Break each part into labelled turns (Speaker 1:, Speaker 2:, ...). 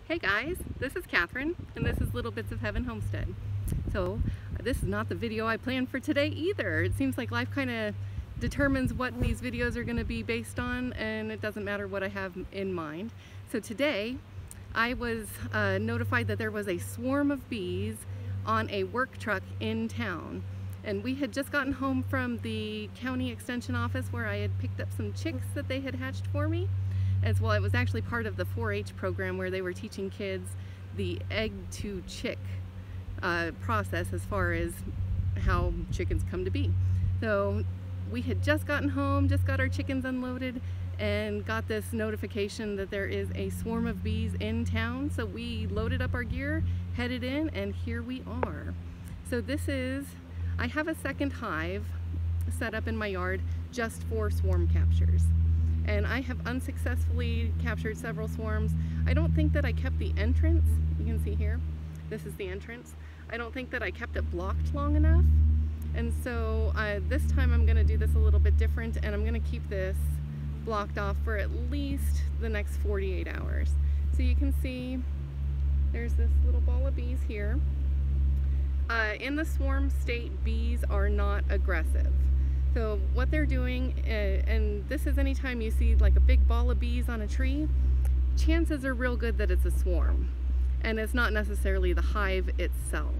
Speaker 1: Hey guys, this is Kathryn, and this is Little Bits of Heaven Homestead. So this is not the video I planned for today either. It seems like life kind of determines what these videos are going to be based on, and it doesn't matter what I have in mind. So today I was notified that there was a swarm of bees on a work truck in town. And we had just gotten home from the county extension office where I had picked up some chicks that they had hatched for me. As well, it was actually part of the 4-H program where they were teaching kids the egg to chick process as far as how chickens come to be. So we had just gotten home, just got our chickens unloaded, and got this notification that there is a swarm of bees in town. So we loaded up our gear, headed in, and here we are. So I have a second hive set up in my yard just for swarm captures. And I have unsuccessfully captured several swarms. I don't think that I kept the entrance. You can see here, this is the entrance. I don't think that I kept it blocked long enough. And so this time I'm gonna do this a little bit different, and I'm gonna keep this blocked off for at least the next 48 hours. So you can see there's this little ball of bees here. In the swarm state, bees are not aggressive. So what they're doing, and this is anytime you see like a big ball of bees on a tree, chances are real good that it's a swarm, and it's not necessarily the hive itself.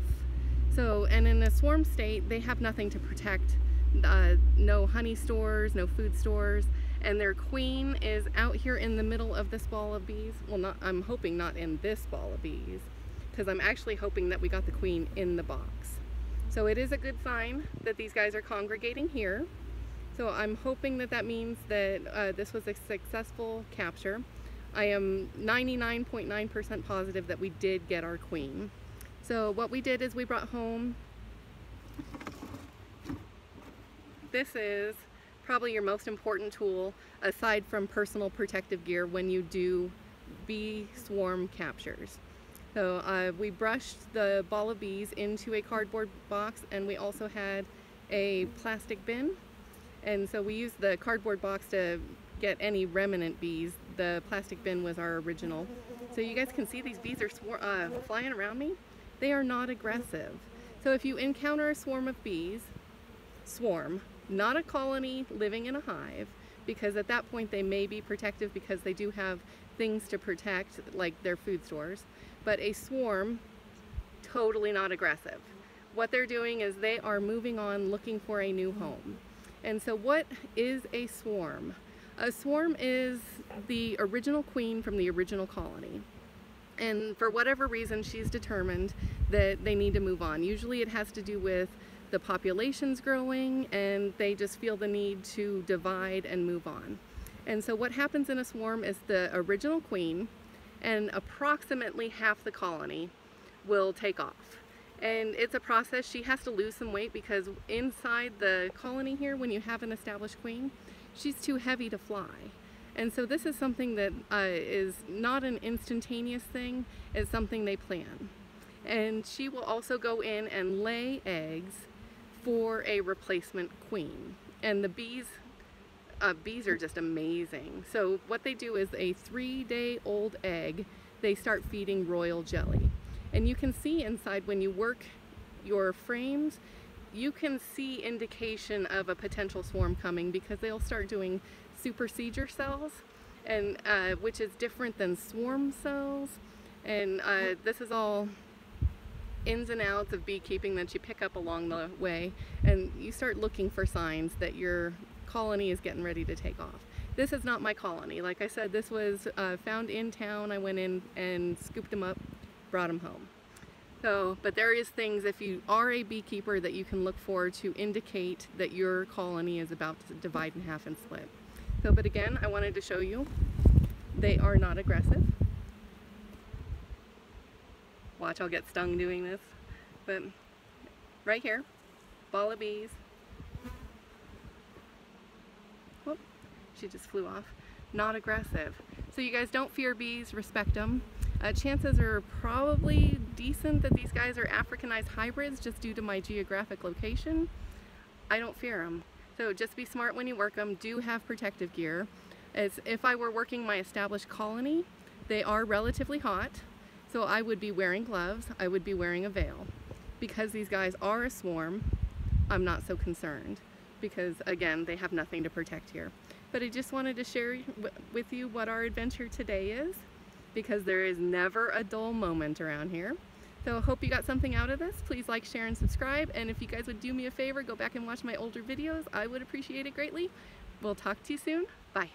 Speaker 1: So, and in a swarm state, they have nothing to protect, no honey stores, no food stores, and their queen is out here in the middle of this ball of bees. Well, I'm hoping not in this ball of bees, because I'm actually hoping that we got the queen in the box. So it is a good sign that these guys are congregating here. So I'm hoping that that means that this was a successful capture. I am 99.9% positive that we did get our queen. So what we did is we brought home, this is probably your most important tool aside from personal protective gear when you do bee swarm captures. So we brushed the ball of bees into a cardboard box, and we also had a plastic bin. And so we used the cardboard box to get any remnant bees. The plastic bin was our original. So you guys can see these bees are flying around me. They are not aggressive. So if you encounter a swarm of bees, not a colony living in a hive, because at that point they may be protective because they do have things to protect, like their food stores. But a swarm, totally not aggressive. What they're doing is they are moving on looking for a new home. And so what is a swarm? A swarm is the original queen from the original colony. And for whatever reason, she's determined that they need to move on. Usually it has to do with the population's growing, and they just feel the need to divide and move on. And so what happens in a swarm is the original queen and approximately half the colony will take off. And it's a process. She has to lose some weight because inside the colony here, when you have an established queen, she's too heavy to fly. And so this is something that is not an instantaneous thing, it's something they plan. And she will also go in and lay eggs for a replacement queen. And the bees are just amazing. So what they do is a 3-day-old egg, they start feeding royal jelly. And you can see inside when you work your frames, you can see indication of a potential swarm coming because they'll start doing supersedure cells, and which is different than swarm cells. And this is all ins and outs of beekeeping that you pick up along the way, and you start looking for signs that your colony is getting ready to take off. This is not my colony. Like I said, this was found in town. I went in and scooped them up, brought them home. So, but there is things, if you are a beekeeper, that you can look for to indicate that your colony is about to divide in half and split. So, but again, I wanted to show you, they are not aggressive. Watch, I'll get stung doing this. But right here, ball of bees. Whoop, she just flew off. Not aggressive. So you guys don't fear bees, respect them. Chances are probably decent that these guys are Africanized hybrids just due to my geographic location. I don't fear them. So just be smart when you work them. Do have protective gear. As if I were working my established colony, they are relatively hot. So I would be wearing gloves, I would be wearing a veil. Because these guys are a swarm, I'm not so concerned because, again, they have nothing to protect here. But I just wanted to share with you what our adventure today is, because there is never a dull moment around here. So I hope you got something out of this. Please like, share, and subscribe. And if you guys would do me a favor, go back and watch my older videos. I would appreciate it greatly. We'll talk to you soon. Bye.